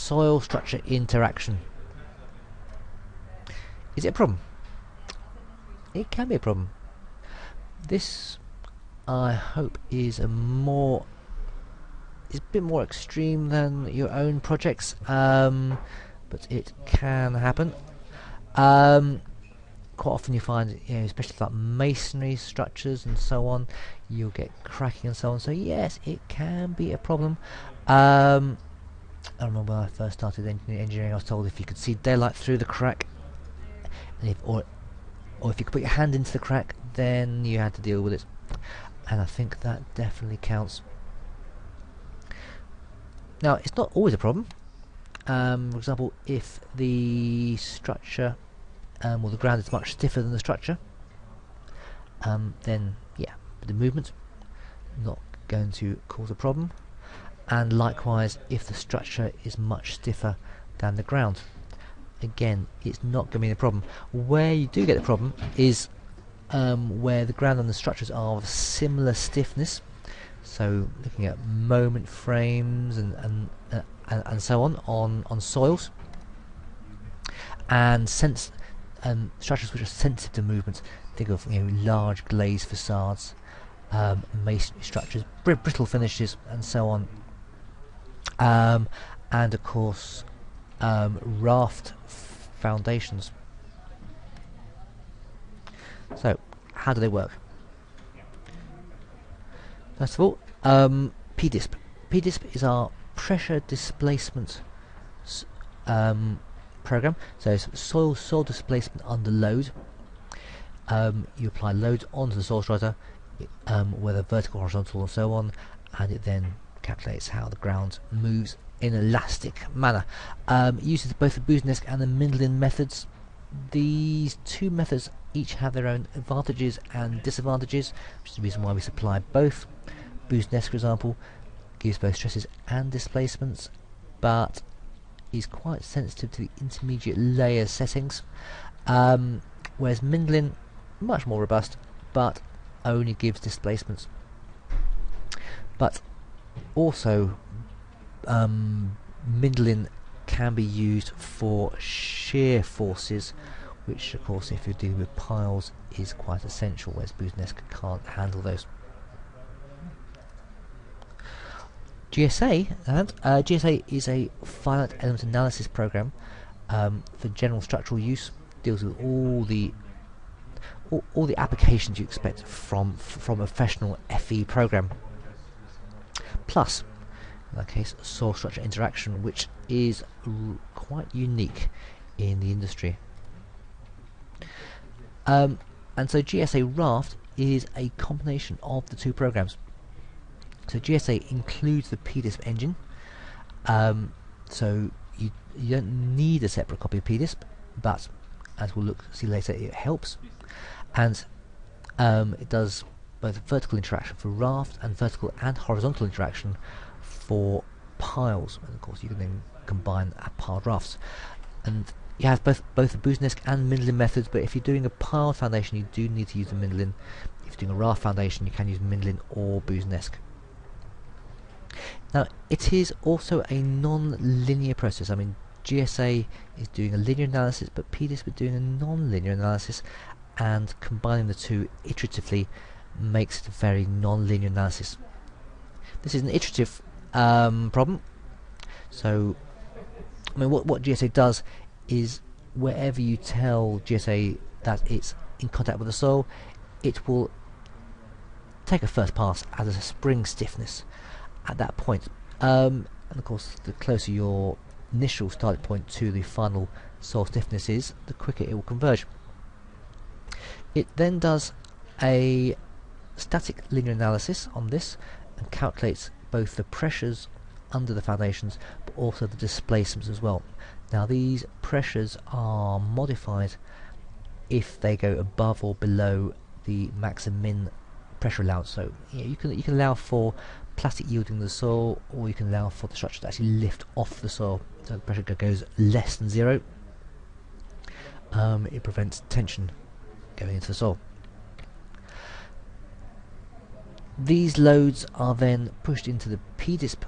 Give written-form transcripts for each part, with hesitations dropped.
soil structure interaction. Is it a problem? It can be a problem. This, I hope, is a bit more extreme than your own projects, but it can happen. Quite often you find, especially like masonry structures and so on, you'll get cracking and so on. So yes, it can be a problem. I remember when I first started engineering, I was told if you could see daylight through the crack, and or if you could put your hand into the crack, then you had to deal with it. And I think that definitely counts. Now, it's not always a problem. For example, if the structure or the ground is much stiffer than the structure, then yeah, the movement not going to cause a problem. And likewise, if the structure is much stiffer than the ground, again, it's not going to be a problem. Where you do get the problem is where the ground and the structures are of similar stiffness. So looking at moment frames and so on soils, and structures which are sensitive to movement. Think of large glazed facades, masonry structures, brittle finishes, and so on. And of course, raft foundations. So, how do they work? First of all, Pdisp. Pdisp is our pressure displacement program. So it's soil displacement under load. You apply loads onto the soil strata, whether vertical, horizontal, and so on, and it then calculates how the ground moves in an elastic manner. It uses both the Pdisp and the Nonlinear methods. These two methods each have their own advantages and disadvantages, which is the reason why we supply both. Pdisp, for example, gives both stresses and displacements, but is quite sensitive to the intermediate layer settings, whereas Nonlinear, much more robust, but only gives displacements. But also, Nonlinear can be used for shear forces, which of course if you're dealing with piles is quite essential, whereas Pdisp can't handle those. GSA is a finite element analysis program for general structural use. Deals with all the applications you expect from a professional FE program. Plus, in that case, soil structure interaction, which is quite unique in the industry. And so GSA Raft is a combination of the two programs. So GSA includes the Pdisp engine, so you don't need a separate copy of Pdisp, but as we'll see later, it helps. And it does both vertical interaction for raft and vertical and horizontal interaction for piles. And of course, you can then combine piled rafts. And you have both the Pdisp and Nonlinear methods, but if you're doing a piled foundation, you do need to use the Nonlinear. If you're doing a raft foundation, you can use Nonlinear or Pdisp. Now, it is also a non-linear process. I mean, GSA is doing a linear analysis, but Pdisp is doing a non-linear analysis, and combining the two iteratively makes it a very non-linear analysis. This is an iterative problem. So, I mean, what GSA does is wherever you tell GSA that it's in contact with the soil, it will take a first pass as a spring stiffness at that point. And of course, the closer your initial starting point to the final soil stiffness is, the quicker it will converge. It then does a static linear analysis on this and calculates both the pressures under the foundations but also the displacements as well. Now, these pressures are modified if they go above or below the max and min pressure allowance. So you can allow for plastic yielding the soil, or you can allow for the structure to actually lift off the soil, so the pressure goes less than zero. It prevents tension going into the soil. These loads are then pushed into the Pdisp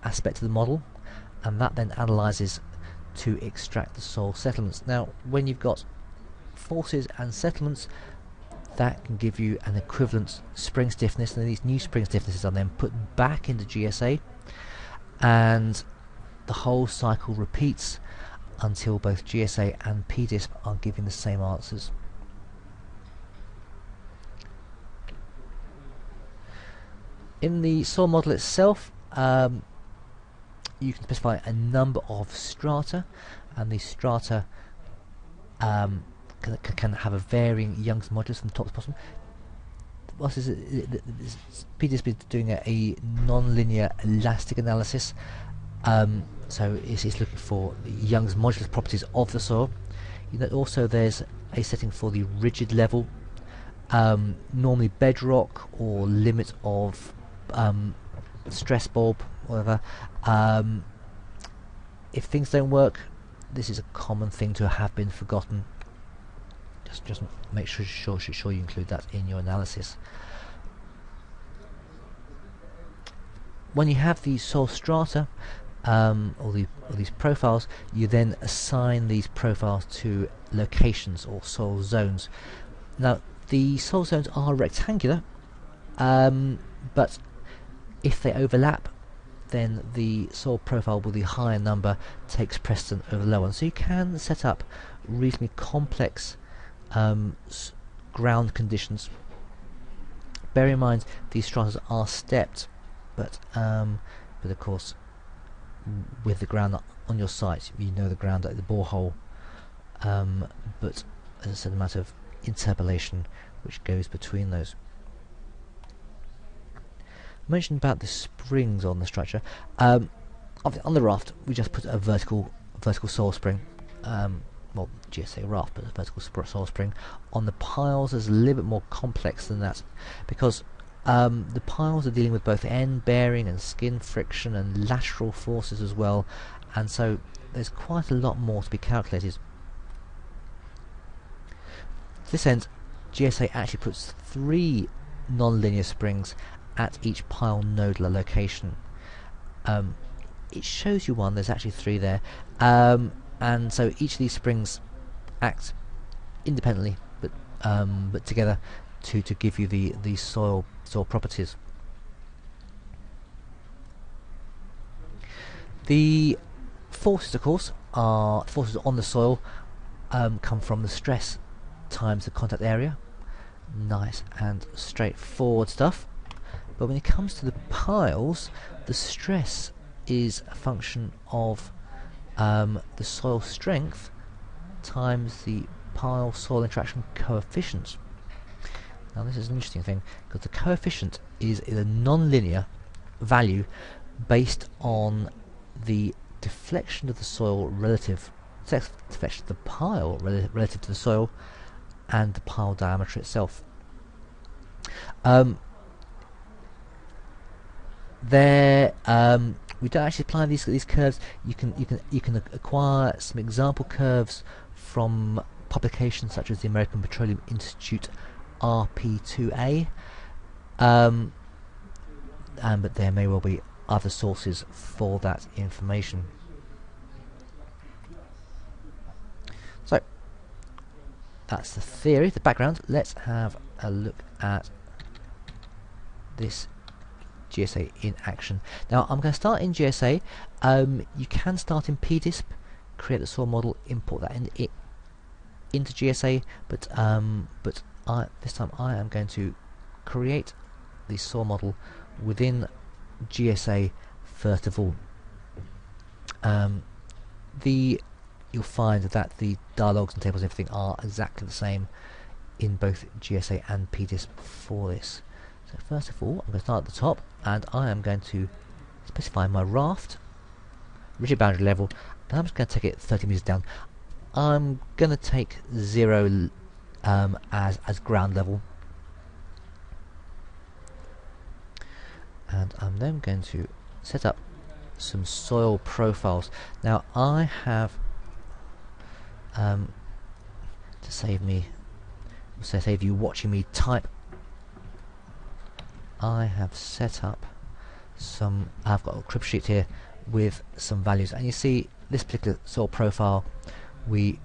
aspect of the model, and that then analyzes to extract the soil settlements. Now when you've got forces and settlements, that can give you an equivalent spring stiffness, and these new spring stiffnesses are then put back into GSA, and the whole cycle repeats until both GSA and Pdisp are giving the same answers. In the soil model itself, you can specify a number of strata, and these strata can have a varying Young's modulus from top to bottom. What is it? Pdisp is doing a non-linear elastic analysis, so it's looking for Young's modulus properties of the soil. You know, also there's a setting for the rigid level, normally bedrock or limit of stress bulb, whatever. If things don't work, this is a common thing to have been forgotten. Just make sure you include that in your analysis. When you have these soil strata, or these profiles, you then assign these profiles to locations or soil zones. Now the soil zones are rectangular, but if they overlap, then the soil profile with the higher number takes precedent over the lower one. So you can set up reasonably complex ground conditions. Bear in mind these strata are stepped, but of course with the ground on your site, you know the ground at the borehole, but as I said, a matter of interpolation which goes between those. I mentioned about the springs on the structure. On the raft we just put a vertical soil spring, well, GSA raft, but a vertical soil spring. On the piles there's a little bit more complex than that, because the piles are dealing with both end bearing and skin friction and lateral forces as well, and so there's quite a lot more to be calculated. To this end, GSA actually puts 3 non-linear springs at each pile nodal location. It shows you one, there's actually 3 there, and so each of these springs act independently but together to give you the soil properties. The forces, of course, are forces on the soil, come from the stress times the contact area. Nice and straightforward stuff. But when it comes to the piles, the stress is a function of the soil strength times the pile soil interaction coefficient. Now this is an interesting thing, because the coefficient is a non-linear value based on the deflection of the soil relative deflection of the pile relative to the soil and the pile diameter itself. We don't actually apply these curves. You can acquire some example curves from publications such as the American Petroleum Institute RP2A, but there may well be other sources for that information. So that's the theory, the background. Let's have a look at this GSA in action. Now I'm going to start in GSA. You can start in Pdisp, create the soil model, import that into GSA, but this time I am going to create the soil model within GSA first of all. You'll find that the dialogues and tables and everything are exactly the same in both GSA and Pdisp for this. So first of all, I'm going to start at the top, and I am going to specify my raft, rigid boundary level, and I'm just going to take it 30 meters down. I'm going to take 0 as ground level, and I'm then going to set up some soil profiles. Now I have to save you watching me type, I have set up some, I've got a crib sheet here with some values, and you see this particular soil profile, we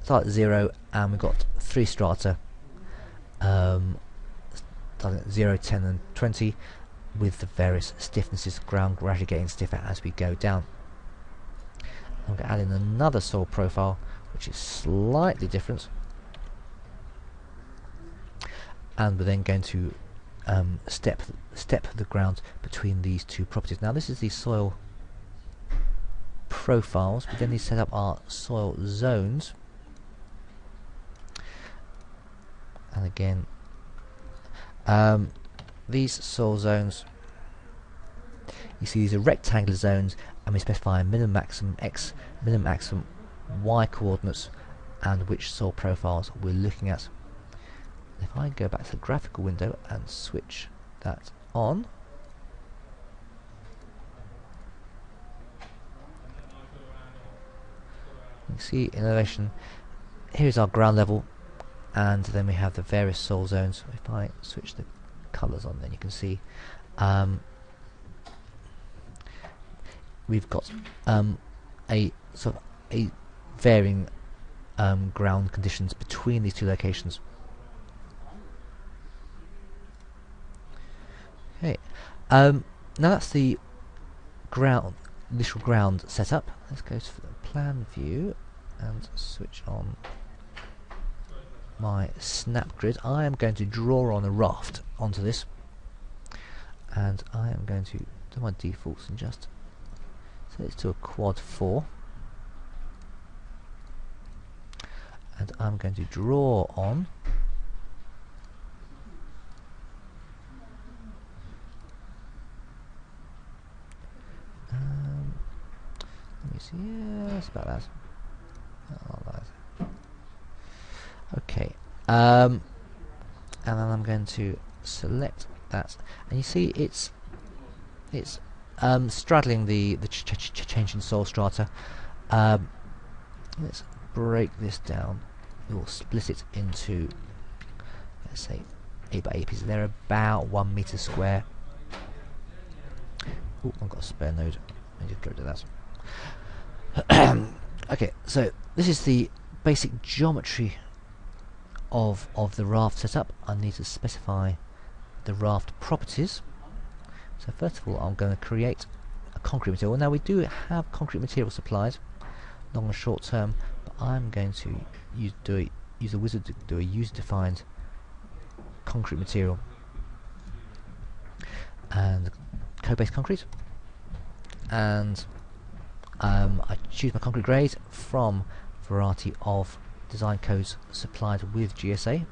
start at 0 and we've got 3 strata, starting at 0, 10 and 20, with the various stiffnesses, ground gradually getting stiffer as we go down. I'm going to add in another soil profile which is slightly different, and we're then going to step the ground between these two properties. Now this is the soil profiles. We then need to set up our soil zones, and again these soil zones, you see these are rectangular zones, and we specify minimum maximum x, minimum maximum y coordinates, and which soil profiles we're looking at. If I go back to the graphical window and switch that on, you can see in elevation, here's our ground level, and then we have the various soil zones. If I switch the colours on, then you can see we've got a sort of a varying ground conditions between these two locations. Okay, now that's the initial ground setup. Let's go to the plan view and switch on my snap grid. I am going to draw on a raft onto this, and I am going to do my defaults and just set it to a quad 4, and I'm going to draw on let me see, yes, about that. Okay, and then I'm going to select that, and you see it's straddling the change in soil strata. Let's break this down. We'll split it into, let's say, 8 by 8 pieces. They're about 1 meter square. Oh, I've got a spare node. I need to go to that. Okay, so this is the basic geometry of the raft setup. I need to specify the raft properties. So first of all, I'm going to create a concrete material. Now we do have concrete material supplies, long and short term, but I'm going to use a wizard to do a user-defined concrete material and code-based concrete, and I choose my concrete grade from a variety of design codes supplied with GSA,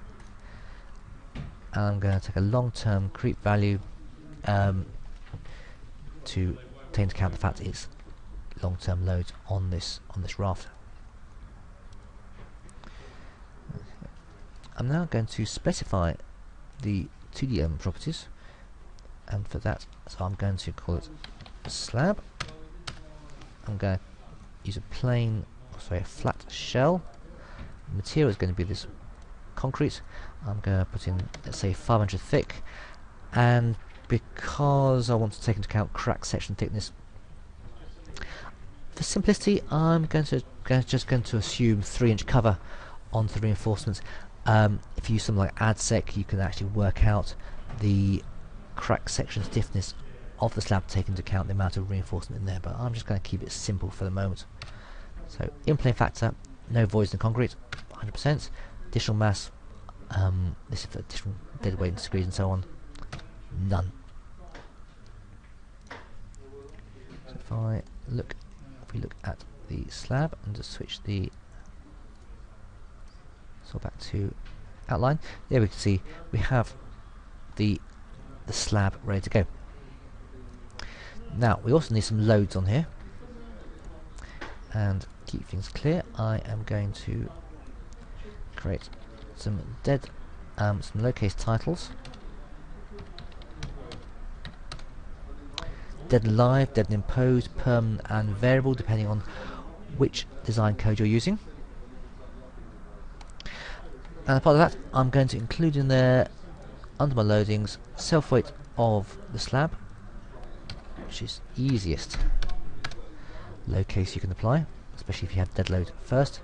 and I'm going to take a long-term creep value to take into account the fact it's long-term loads on this raft. I'm now going to specify the 2D element properties, and for that, so I'm going to call it slab. I'm going to use a flat shell. The material is going to be this concrete. I'm going to put in, let's say, 500 thick, and because I want to take into account crack section thickness, for simplicity, I'm just going to assume 3-inch cover onto the reinforcements. If you use something like AdSec, you can actually work out the crack section stiffness of the slab, take into account the amount of reinforcement in there, but I'm just going to keep it simple for the moment. So in-plane factor, no voids in the concrete, 100%. Additional mass, this is for additional dead weight in degrees and so on, none. So if we look at the slab and just switch the back to outline, there we can see we have the slab ready to go. Now we also need some loads on here, and keep things clear, I am going to create some some lowercase titles. Dead live, dead imposed, permanent and variable, depending on which design code you're using. And as part of that, I'm going to include in there, under my loadings, self weight of the slab, which is easiest load case you can apply, especially if you have dead load first.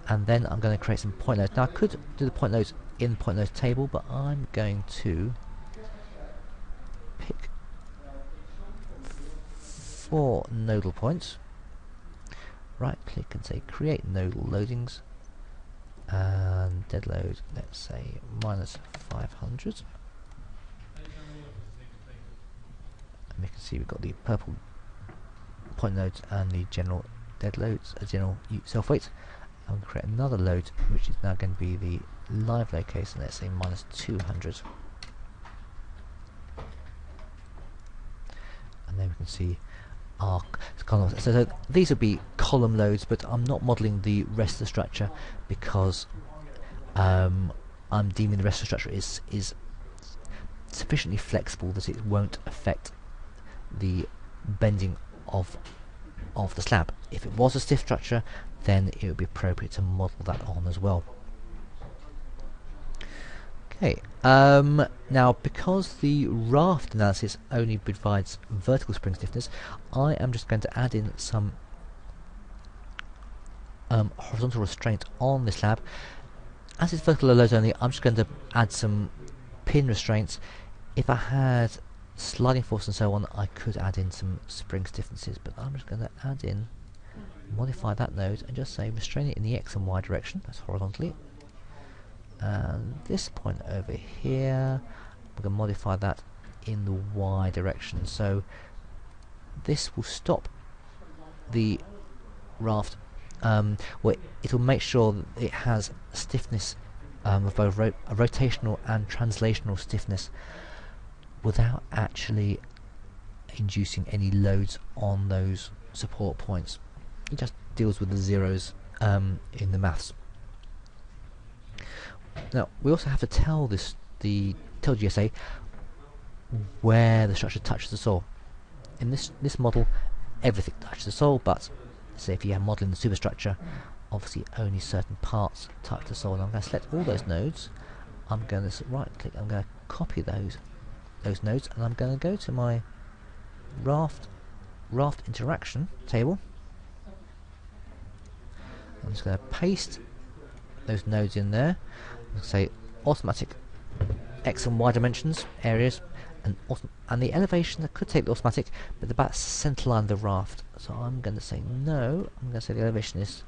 And then I'm going to create some point loads. Now I could do the point loads in point loads table, but I'm going to pick 4 nodal points, right click and say create nodal loadings, and dead load, let's say -500. And we can see we've got the purple point loads and the general dead loads, general self weight. I'm going to create another load which is now going to be the live load case, and let's say -200. And then we can see our columns. So these would be column loads, but I'm not modelling the rest of the structure because I'm deeming the rest of the structure is sufficiently flexible that it won't affect the bending of the slab. If it was a stiff structure, then it would be appropriate to model that on as well. Okay, now because the raft analysis only provides vertical spring stiffness, I am just going to add in some horizontal restraint on this slab. As it's vertical loads only, I'm just going to add some pin restraints. If I had sliding force and so on, I could add in some spring stiffnesses, but I'm just going to add in, modify that node and just say restrain it in the X and Y direction, that's horizontally. And this point over here, we're going to modify that in the Y direction, so this will stop the raft, well, it will make sure that it has stiffness of both a rotational and translational stiffness without actually inducing any loads on those support points. It just deals with the zeros in the maths. Now we also have to tell tell GSA where the structure touches the soil. In this model, everything touches the soil, but say if you are modelling the superstructure, obviously only certain parts touch the soil. And I'm going to select all those nodes. I'm going to right click. I'm going to copy those nodes, and I'm going to go to my raft interaction table. I'm just going to paste those nodes in there. Say automatic X and Y dimensions areas, and the elevation that could take the automatic, but about center line of the raft. So I'm going to say no. I'm going to say the elevation is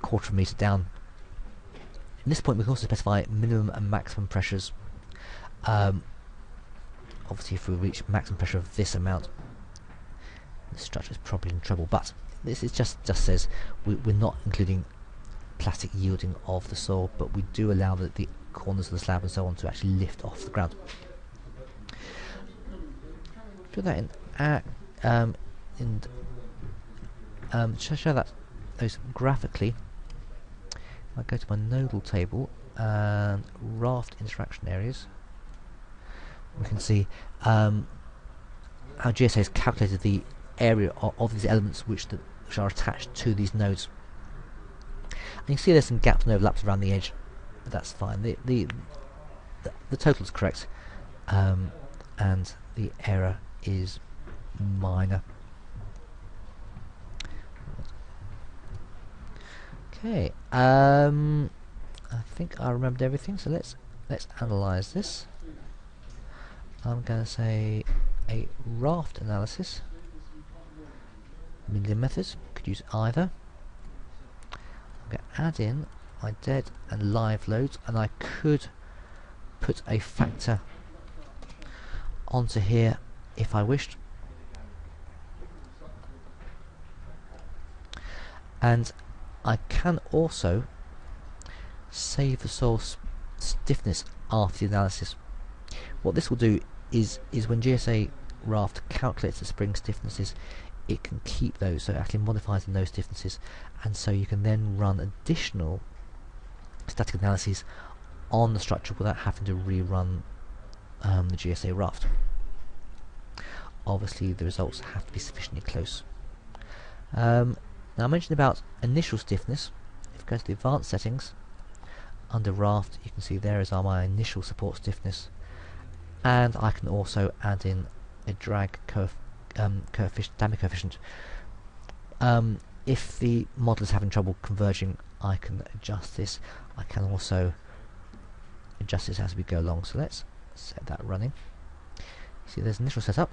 quarter of a meter down. In this point, we can also specify minimum and maximum pressures. Obviously, if we reach maximum pressure of this amount, the structure is probably in trouble. But this is just says we're not including plastic yielding of the soil, but we do allow the corners of the slab and so on to actually lift off the ground. Do that to show that those graphically. I go to my nodal table and raft interaction areas. We can see how GSA has calculated the area of these elements which are attached to these nodes. And you can see there's some gaps and overlaps around the edge, but that's fine. The total is correct, and the error is minor. Okay, I think I remembered everything, so let's analyze this. I'm going to say a raft analysis. Million methods, could use either. I'm going to add in my dead and live loads, and I could put a factor onto here if I wished. And I can also save the soil stiffness after the analysis. What this will do is when GSA Raft calculates the spring stiffnesses, it can keep those, so it actually modifies in those stiffnesses, and so you can then run additional static analyses on the structure without having to rerun the GSA Raft. Obviously the results have to be sufficiently close. Now I mentioned about initial stiffness. If you go to the advanced settings, under Raft you can see there is my initial support stiffness, and I can also add in a drag damage coefficient. If the model is having trouble converging, I can adjust this. I can also adjust this as we go along, so let's set that running. See, there's initial setup,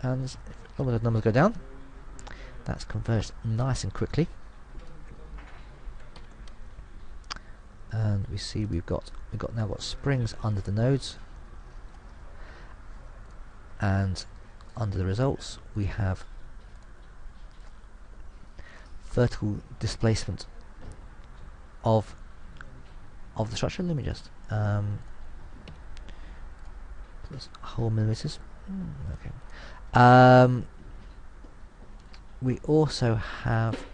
and as long as the numbers go down, that's converged nice and quickly. And we see we've now got springs under the nodes, and under the results we have vertical displacement of the structure. Let me just plus whole millimeters. Okay. We also have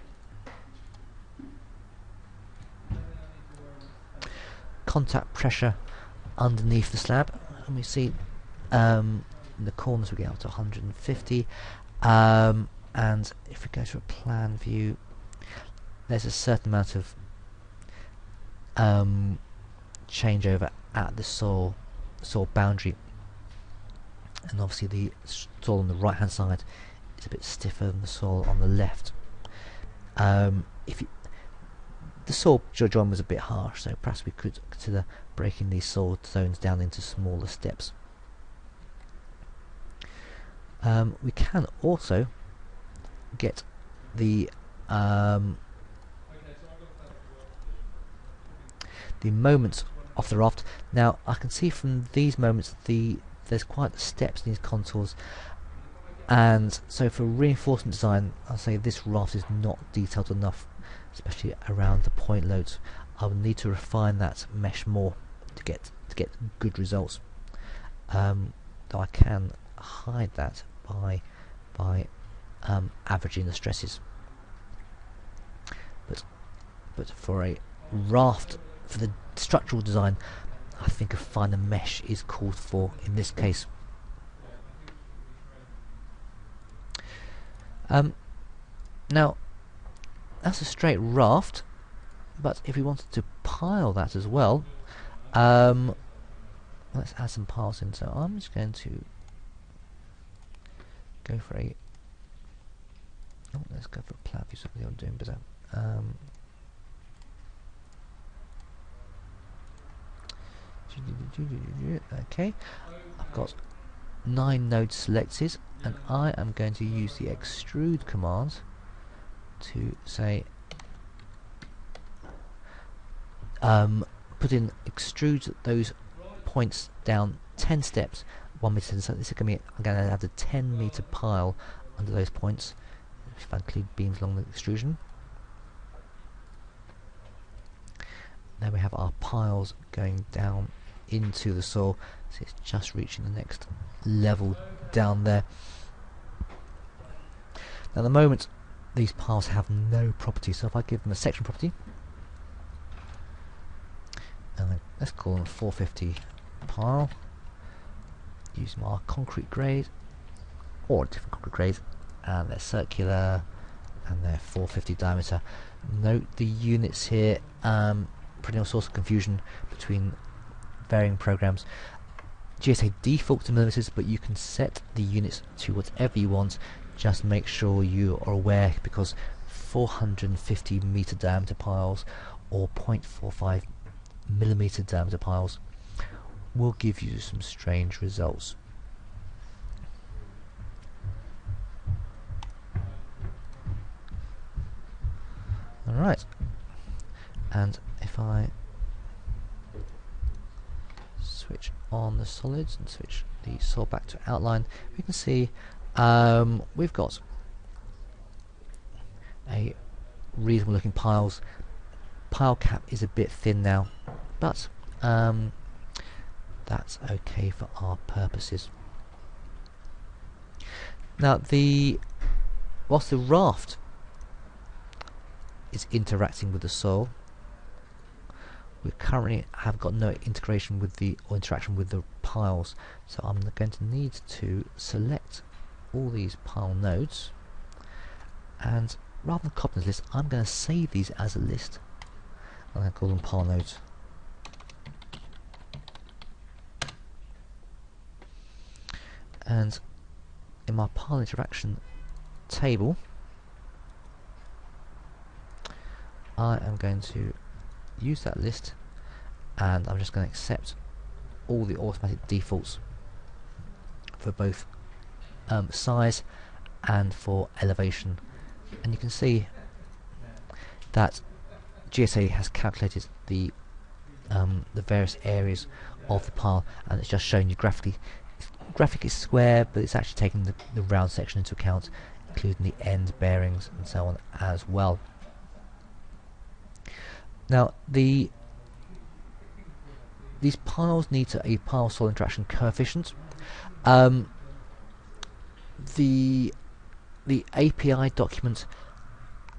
contact pressure underneath the slab, and we see in the corners we get up to 150, and if we go to a plan view, there's a certain amount of changeover at the soil boundary, and obviously the soil on the right hand side is a bit stiffer than the soil on the left. The soil join was a bit harsh, so perhaps we could consider breaking these soil zones down into smaller steps. We can also get the moments of the raft. Now I can see from these moments there's quite steps in these contours, and so for reinforcement design I'll say this raft is not detailed enough, especially around the point loads. I will need to refine that mesh more to get good results. Though I can hide that by averaging the stresses. But for a raft, for the structural design, I think a finer mesh is called for in this case. Now that's a straight raft, but if we wanted to pile that as well, let's add some piles in. So I'm just going to go for a let's go for a plan view, something I'm doing better. Okay, I've got 9 nodes selected, and I am going to use the extrude command to say extrude those points down 10 steps 1 meter. So this is going to be, I'm going to add a 10 meter pile under those points if I include beams along the extrusion. Now we have our piles going down into the soil, so it's just reaching the next level down there. Now at the moment these piles have no property, so if I give them a section property, and let's call them 450 pile, using our concrete grade or different concrete grades, and they're circular and they're 450 diameter. Note the units here, putting all sorts of confusion between varying programs. GSA default to millimeters, but you can set the units to whatever you want. Just make sure you are aware, because 450 meter diameter piles or 0.45 millimeter diameter piles will give you some strange results. Alright, and if I switch on the solids and switch the soil back to outline, we can see we've got a reasonable looking piles. Pile cap is a bit thin now, but that's okay for our purposes. Now whilst the raft is interacting with the soil, we currently have got no integration with or interaction with the piles, so I'm going to need to select all these pile nodes, and rather than copy this list, I'm going to save these as a list. I'm going to call them pile nodes. And in my pile interaction table, I am going to use that list, and I'm just going to accept all the automatic defaults for both size and for elevation. And you can see that GSA has calculated the various areas of the pile, and it's just showing you graphically. Graphically square, but it's actually taking the round section into account, including the end bearings and so on as well. Now these piles need a pile soil interaction coefficient. The API document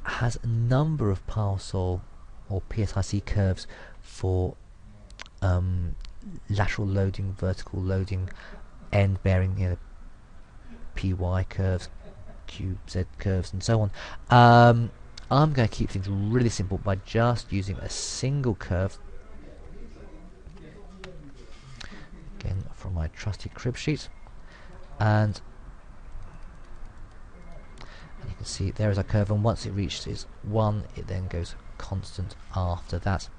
has a number of pile soil or PSIC curves for lateral loading, vertical loading, end bearing, you know, PY curves, QZ curves, and so on. I'm going to keep things really simple by just using a single curve. Again, from my trusty crib sheet, and you can see there is a curve, and once it reaches 1, it then goes constant after that.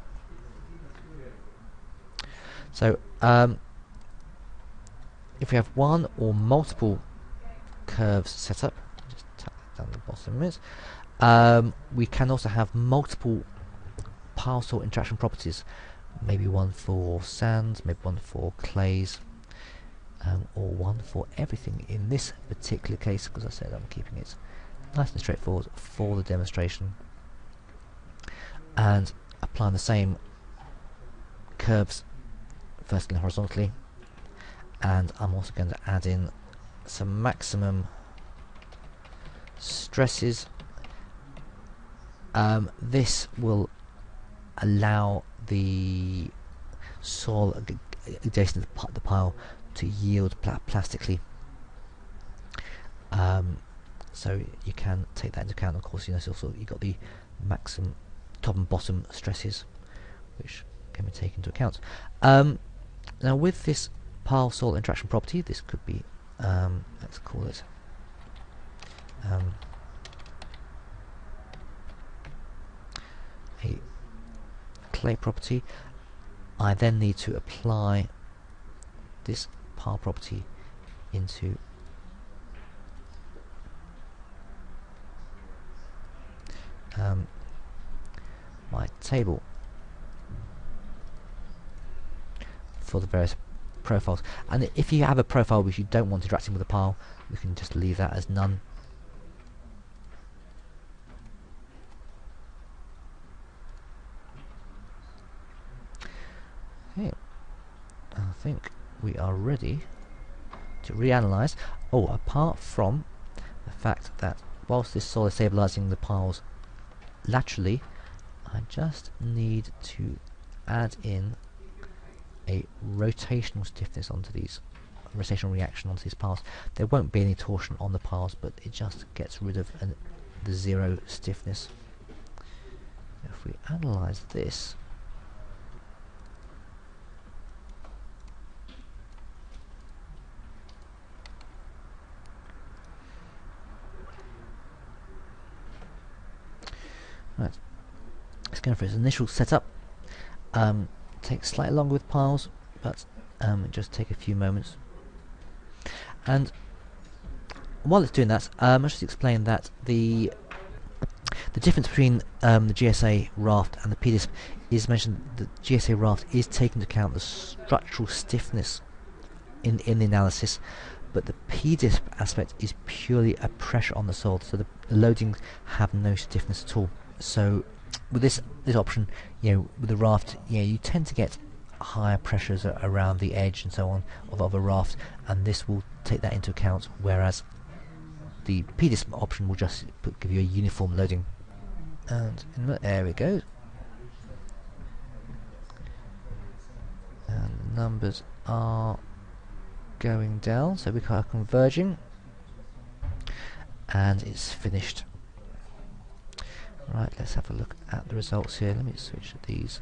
So if we have one or multiple curves set up, just tap down the bottom of it, we can also have multiple pile soil interaction properties, maybe one for sands, maybe one for clays, or one for everything. In this particular case, because I said I'm keeping it nice and straightforward for the demonstration, and applying the same curves vertically and horizontally, and I'm also going to add in some maximum stresses. This will allow the soil adjacent to the pile to yield plastically. So you can take that into account. Of course, you know, also you've got the maximum top and bottom stresses, which can be taken into account. Now, with this pile soil interaction property, this could be, let's call it a clay property. I then need to apply this pile property into my table for the various profiles. And if you have a profile which you don't want interacting with the pile, we can just leave that as none. Okay, I think we are ready to reanalyze. Oh, apart from the fact that whilst this soil is stabilizing the piles laterally, I just need to add in a rotational stiffness onto these, rotational reaction onto these piles. There won't be any torsion on the piles, but it just gets rid of the zero stiffness. If we analyze this, right, it's going for its initial setup. Takes slightly longer with piles, but it just take a few moments. And while it's doing that, I'll just explain that the difference between the GSA raft and the Pdisp is mentioned. The GSA raft is taking into account the structural stiffness in the analysis, but the Pdisp aspect is purely a pressure on the soil, so the loadings have no stiffness at all. So with this option, you know, with the raft, you know, you tend to get higher pressures around the edge and so on of a raft, and this will take that into account, whereas the Pdisp option will just give you a uniform loading. And there we go. And the numbers are going down, so we are converging, and it's finished. Right, let's have a look at the results here. Let me switch these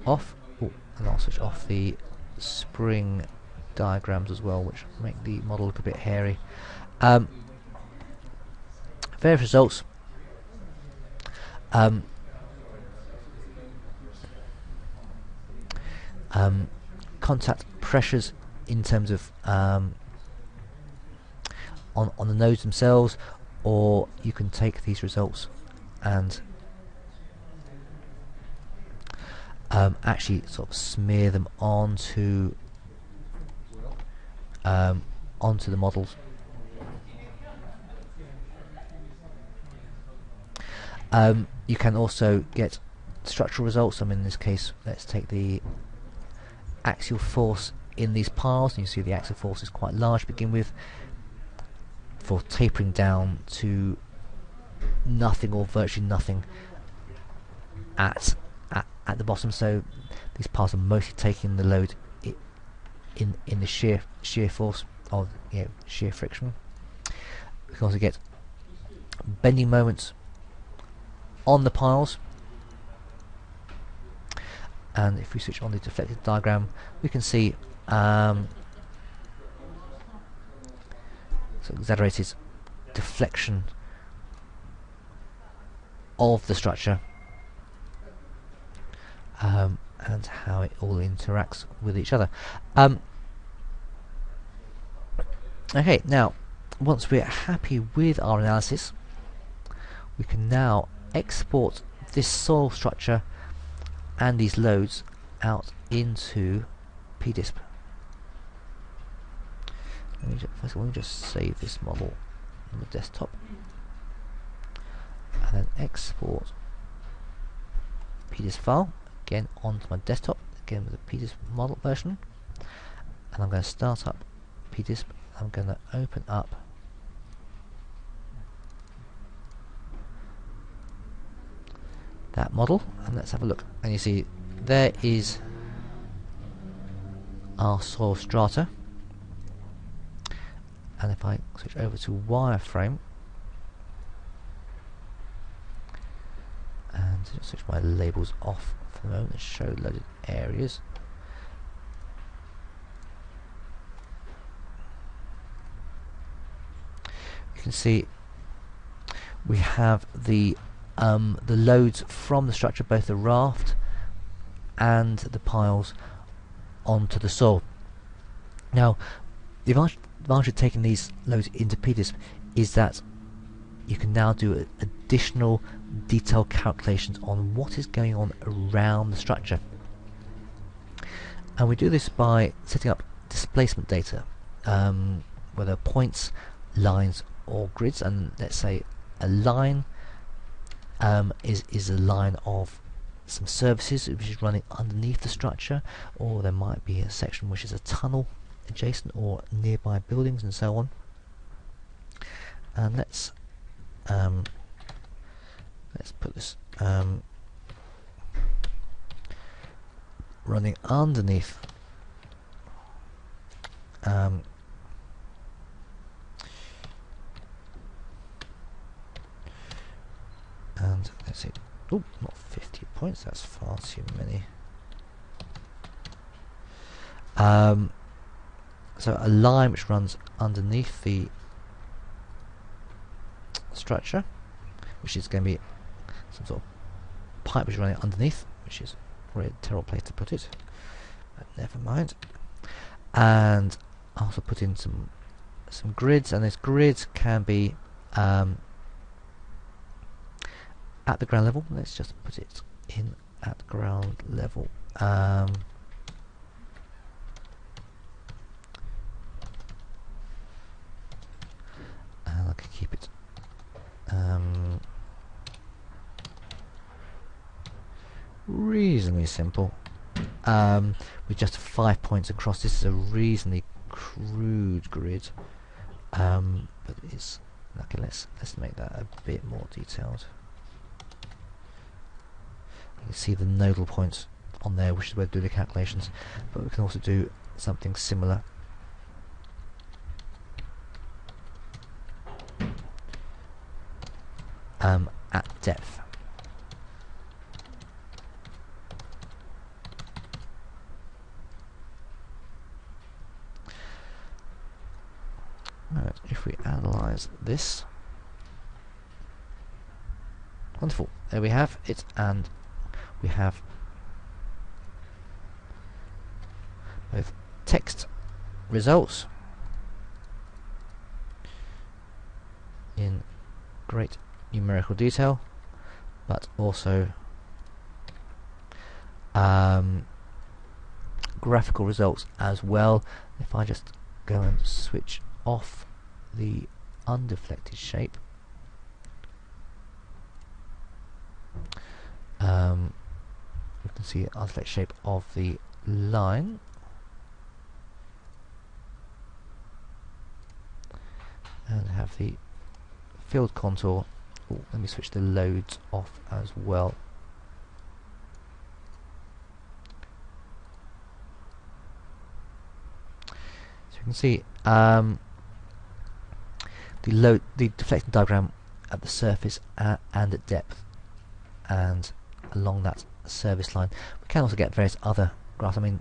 off. Oh, and I'll switch off the spring diagrams as well, which make the model look a bit hairy. Various results. Contact pressures in terms of on the nodes themselves, or you can take these results and actually sort of smear them onto the models. You can also get structural results. In this case, let's take the axial force in these piles, and you see the axial force is quite large to begin with, for tapering down to nothing or virtually nothing at the bottom. So these piles are mostly taking the load in the shear force of shear friction. We can also get bending moments on the piles, and if we switch on the deflected diagram, we can see so exaggerated deflection of the structure, and how it all interacts with each other. Okay, now once we're happy with our analysis, we can now export this soil structure and these loads out into Pdisp. First of all, let me just save this model on the desktop and then export Pdisp file again onto my desktop, again with the Pdisp model version, and I'm going to start up Pdisp. I'm going to open up that model, and let's have a look. And you see there is our soil strata, and if I switch over to wireframe and just switch my labels off for the moment and show loaded areas, you can see we have the loads from the structure, both the raft and the piles, onto the soil. Now, the advantage of taking these loads into Pdisp is that you can now do additional detailed calculations on what is going on around the structure. And we do this by setting up displacement data, whether points, lines or grids. And let's say a line is a line of some services which is running underneath the structure, or there might be a section which is a tunnel adjacent or nearby buildings and so on. And let's put this running underneath and let's see, oh, not 50 points, that's far too many. So a line which runs underneath the structure, which is going to be some sort of pipe which is running underneath, which is probably a terrible place to put it, but never mind. And I also put in some grids, and this grids can be at the ground level. Let's just put it in at ground level. And I can keep it reasonably simple, with just 5 points across. This is a reasonably crude grid, but it's okay. Let's make that a bit more detailed. You can see the nodal points on there, which is where to do the calculations, but we can also do something similar at depth. Right, if we analyse this, wonderful, there we have it, and we have both text results in great numerical detail, but also graphical results as well. If I just go and switch off the undeflected shape, we can see the undeflected shape of the line, and have the field contour. Ooh, let me switch the loads off as well. So you can see the deflection diagram at the surface and at depth and along that service line. We can also get various other graphs. I mean,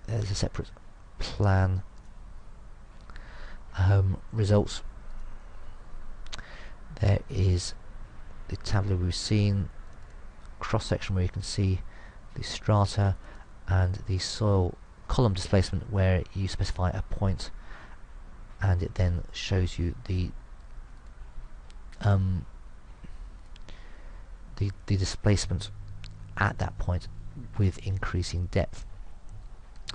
there's a separate plan results. There is the tableau we've seen cross section where you can see the strata and the soil column displacement where you specify a point, and it then shows you the displacement at that point with increasing depth.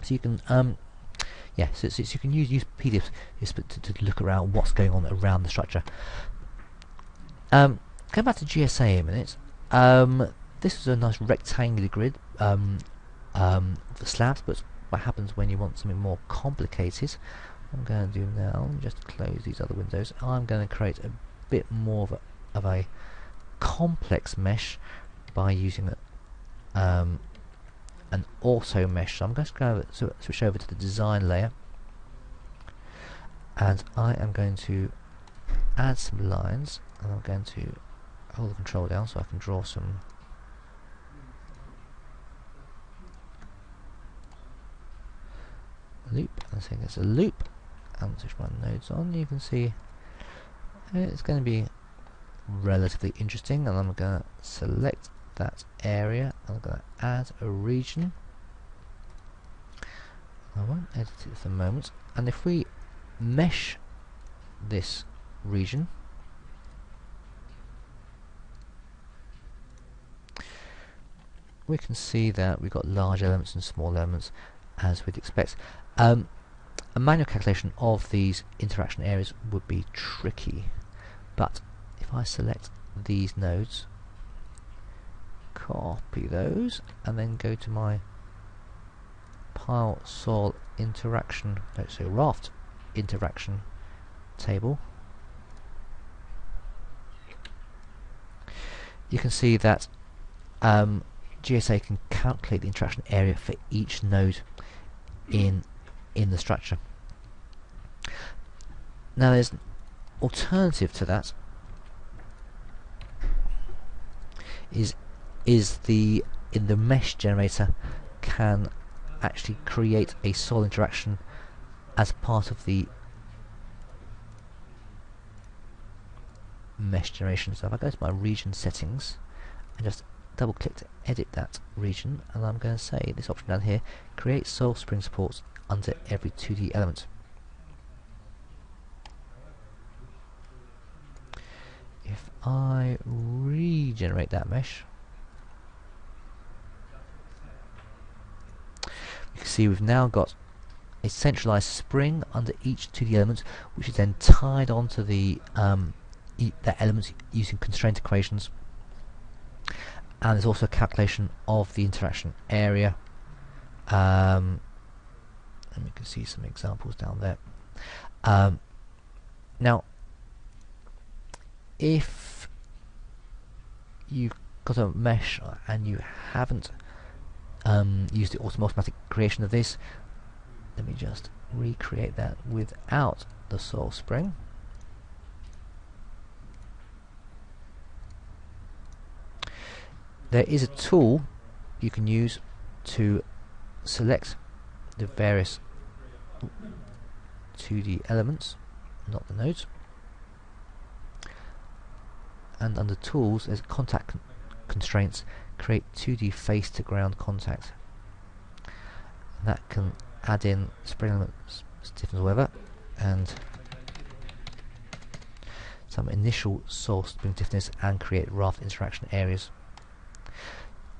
So you can so you can use Pdisp to look around what's going on around the structure. Going back to GSA a minute, this is a nice rectangular grid for slabs, but what happens when you want something more complicated? What I'm going to do now, just close these other windows, I'm going to create a bit more of a complex mesh by using an auto mesh. So I'm going to switch over to the design layer, and I am going to add some lines, and I'm going to hold the control down so I can draw some loop. I'm saying it's a loop, and switch my nodes on. You can see it's going to be relatively interesting, and I'm going to select that area, and I'm going to add a region. I won't edit it for the moment, and if we mesh this region, we can see that we've got large elements and small elements as we'd expect. A manual calculation of these interaction areas would be tricky, but if I select these nodes, copy those, and then go to my pile soil interaction, raft interaction table, you can see that GSA can calculate the interaction area for each node in the structure. Now there's an alternative to that, is in the mesh generator can actually create a soil interaction as part of the mesh generation. So if I go to my region settings and just double click to edit that region, and I'm going to say this option down here, create soil spring supports under every 2D element. If I regenerate that mesh, you can see we've now got a centralized spring under each 2D element, which is then tied onto the that element using constraint equations. And there's also a calculation of the interaction area, and we can see some examples down there. Now, if you've got a mesh and you haven't used the automatic creation of this, let me just recreate that without the soil spring. There is a tool you can use to select the various 2D elements, not the nodes. And under tools, there's contact constraints. Create 2D face to ground contact. And that can add in spring elements, stiffness, whatever, and some initial source spring stiffness, and create raft interaction areas,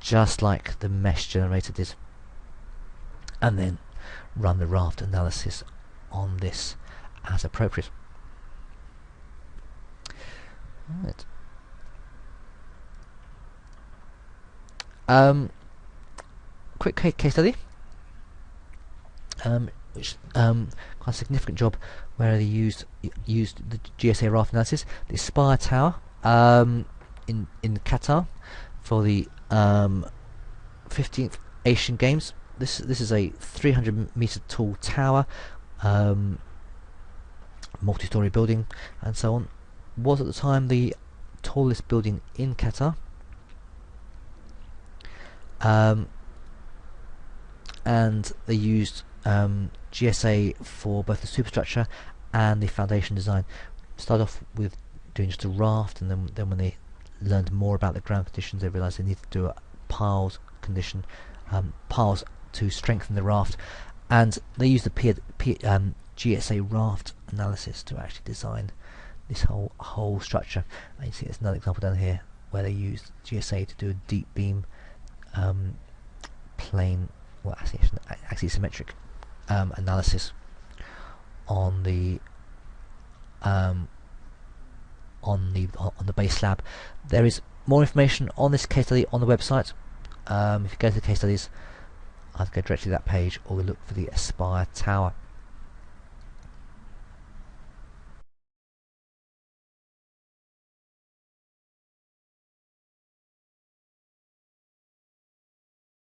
just like the mesh generator did. And then run the raft analysis on this as appropriate. Right. Quick case study, which quite a significant job where they used the GSA raft analysis. The Aspire Tower in Qatar for the 15th Asian Games. This is a 300-meter tall tower, multi-story building, and so on. Was at the time the tallest building in Qatar. And they used GSA for both the superstructure and the foundation design. Started off with doing just a raft, and then when they learned more about the ground conditions, they realised they needed to do a piles condition, piles to strengthen the raft, and they used the GSA raft analysis to actually design this whole structure. And you see there's another example down here where they used GSA to do a deep beam plane, well, axisymmetric analysis on the base slab. There is more information on this case study on the website. If you go to the case studies, either go directly to that page or look for the Aspire Tower.